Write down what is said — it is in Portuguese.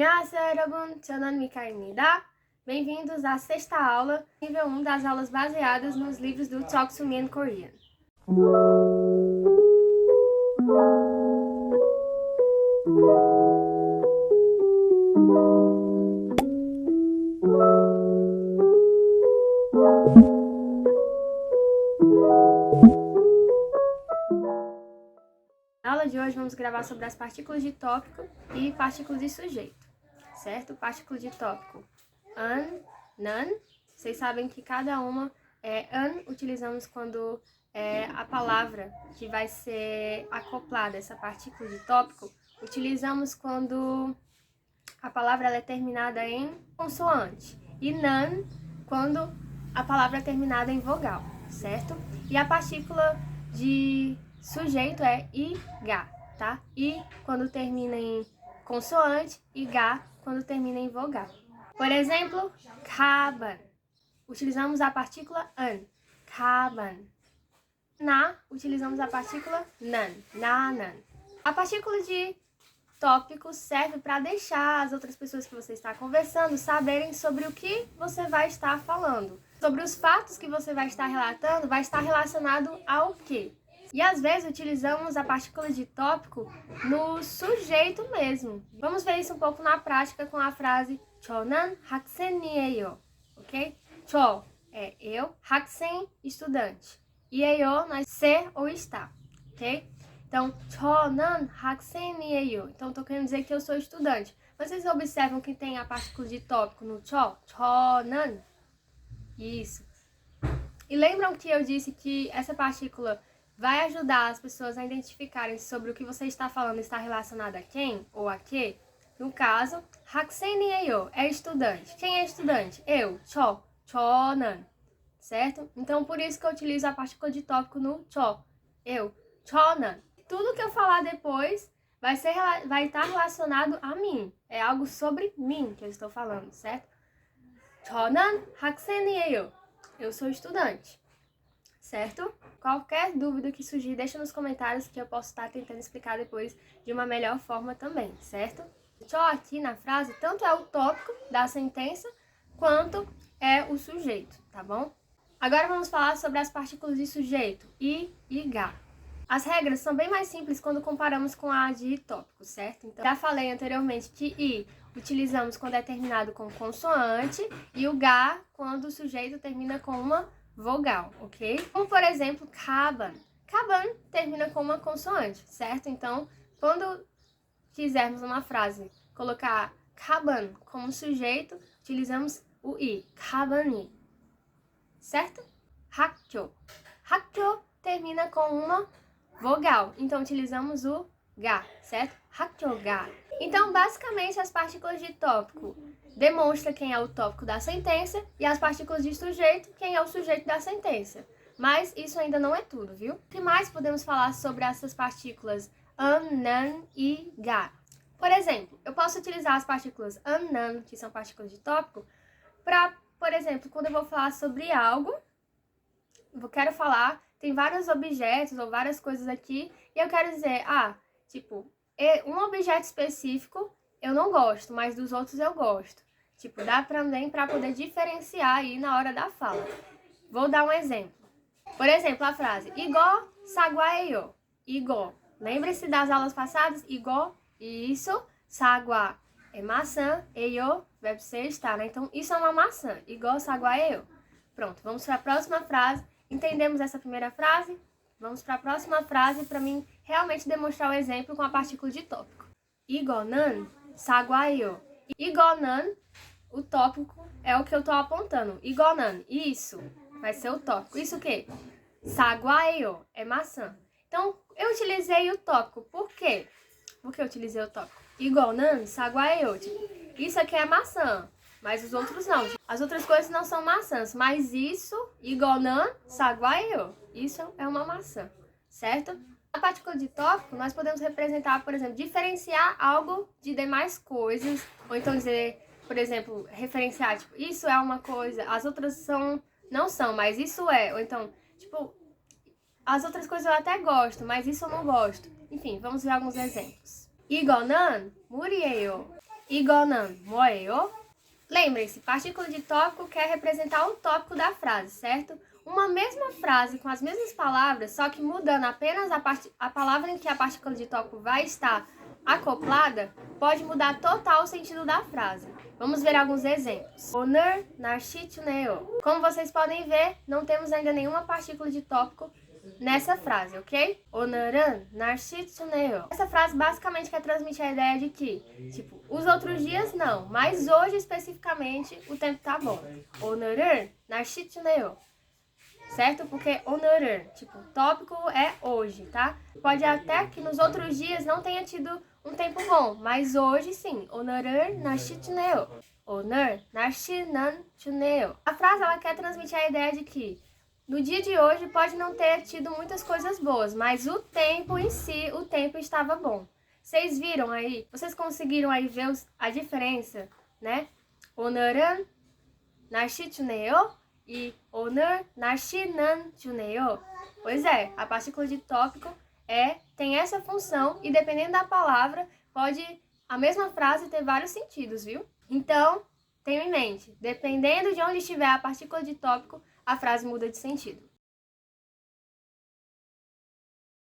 안녕하세요 여러분, 저는 미카입니다. Bem-vindos à sexta aula, nível 1 das aulas baseadas nos livros do Talk to Me in Korean. Na aula de hoje vamos gravar sobre as partículas de tópico e partículas de sujeito, certo? Partícula de tópico an, nan. Vocês sabem que cada uma an utilizamos quando a palavra que vai ser acoplada, essa partícula de tópico, utilizamos quando a palavra ela é terminada em consoante. E nan, quando a palavra é terminada em vogal, certo? E a partícula de sujeito é iga, tá? I quando termina em consoante e ga quando termina em vogal. Por exemplo, kaban. Utilizamos a partícula an. Kaban. Na, utilizamos a partícula nan. Nanan. A partícula de tópico serve para deixar as outras pessoas que você está conversando saberem sobre o que você vai estar falando. Sobre os fatos que você vai estar relatando, vai estar relacionado ao quê? E às vezes utilizamos a partícula de tópico no sujeito mesmo. Vamos ver isso um pouco na prática com a frase 저는 학생이에요, ok? 저 é eu, 학생, estudante. 이에요, nós ser ou estar, ok? Então, 저는 학생이에요. Então, estou querendo dizer que eu sou estudante. Vocês observam que tem a partícula de tópico no 저는. Isso. E lembram que eu disse que essa partícula vai ajudar as pessoas a identificarem sobre o que você está falando está relacionado a quem ou a que? No caso, 학생이에요 é estudante. Quem é estudante? Eu, 저는, certo? Então, por isso que eu utilizo a partícula de tópico no eu, 저는. Tudo que eu falar depois vai estar relacionado a mim. É algo sobre mim que eu estou falando, certo? 저는 학생이에요. Eu sou estudante. Certo? Qualquer dúvida que surgir, deixa nos comentários que eu posso estar tentando explicar depois de uma melhor forma também, certo? 저 aqui na frase tanto é o tópico da sentença quanto é o sujeito, tá bom? Agora vamos falar sobre as partículas de sujeito, i e ga. As regras são bem mais simples quando comparamos com a de tópico, certo? Então, já falei anteriormente que i utilizamos quando é terminado com consoante e o ga quando o sujeito termina com uma vogal, ok? Como, por exemplo, kaban. Kaban termina com uma consoante, certo? Então, quando quisermos uma frase colocar kaban como sujeito, utilizamos o i, kabani, certo? 학교. 학교 termina com uma vogal, então utilizamos o ga, certo? 학교가. Então, basicamente, as partículas de tópico demonstra quem é o tópico da sentença e as partículas de sujeito, quem é o sujeito da sentença. Mas isso ainda não é tudo, viu? O que mais podemos falar sobre essas partículas an, nan e ga? Por exemplo, eu posso utilizar as partículas an, nan, que são partículas de tópico, para, por exemplo, quando eu vou falar sobre algo, eu quero falar, tem vários objetos ou várias coisas aqui, e eu quero dizer, tipo, um objeto específico eu não gosto, mas dos outros eu gosto. Tipo, dá também para poder diferenciar aí na hora da fala. Vou dar um exemplo. Por exemplo, a frase 이거 사과예요. 이거. Lembre-se das aulas passadas? 이거, isso. 사과 é maçã. 예요, verbo ser, estar, né? Então, isso é uma maçã. 이거 사과예요. Pronto, vamos para a próxima frase. Entendemos essa primeira frase? Vamos para a próxima frase para mim realmente demonstrar o exemplo com a partícula de tópico. 이거는 사과예요. 이거는, o tópico é o que eu estou apontando. 이거는, isso, vai ser o tópico. Isso o quê? 사과예요, é maçã. Então, eu utilizei o tópico. Por quê? Por que eu utilizei o tópico? 이거는 사과예요. Isso aqui é maçã, mas os outros não. As outras coisas não são maçãs, mas isso, 이거는 사과예요. Isso é uma maçã, certo? A partícula de tópico, nós podemos representar, por exemplo, diferenciar algo de demais coisas, ou então dizer, por exemplo, referenciar, tipo, isso é uma coisa, as outras não são, mas isso é, ou então, tipo, as outras coisas eu até gosto, mas isso eu não gosto. Enfim, vamos ver alguns exemplos. 이거는 물이에요. 이거는 뭐예요? Lembrem-se, partícula de tópico quer representar o tópico da frase, certo? Uma mesma frase com as mesmas palavras, só que mudando apenas a palavra em que a partícula de tópico vai estar acoplada, pode mudar total o sentido da frase. Vamos ver alguns exemplos. 오늘 날씨 춥네요. Como vocês podem ver, não temos ainda nenhuma partícula de tópico nessa frase, ok? 오늘은 날씨 춥네요. Essa frase basicamente quer transmitir a ideia de que, tipo, os outros dias não, mas hoje especificamente o tempo tá bom. 오늘은 날씨 춥네요. Certo? Porque 오늘은, tipo, o tópico é hoje, tá? Pode até que nos outros dias não tenha tido um tempo bom, mas hoje sim. 오늘은 날씨 춥네요. 오늘 날씨는 춥네요. A frase ela quer transmitir a ideia de que no dia de hoje pode não ter tido muitas coisas boas, mas o tempo em si, o tempo estava bom. Vocês viram aí? Vocês conseguiram aí ver a diferença, né? 오늘은 날씨 춥네요. E 오늘 날씨는 춥네요. Pois é, a partícula de tópico tem essa função e dependendo da palavra, pode a mesma frase ter vários sentidos, viu? Então, tenha em mente, dependendo de onde estiver a partícula de tópico, a frase muda de sentido.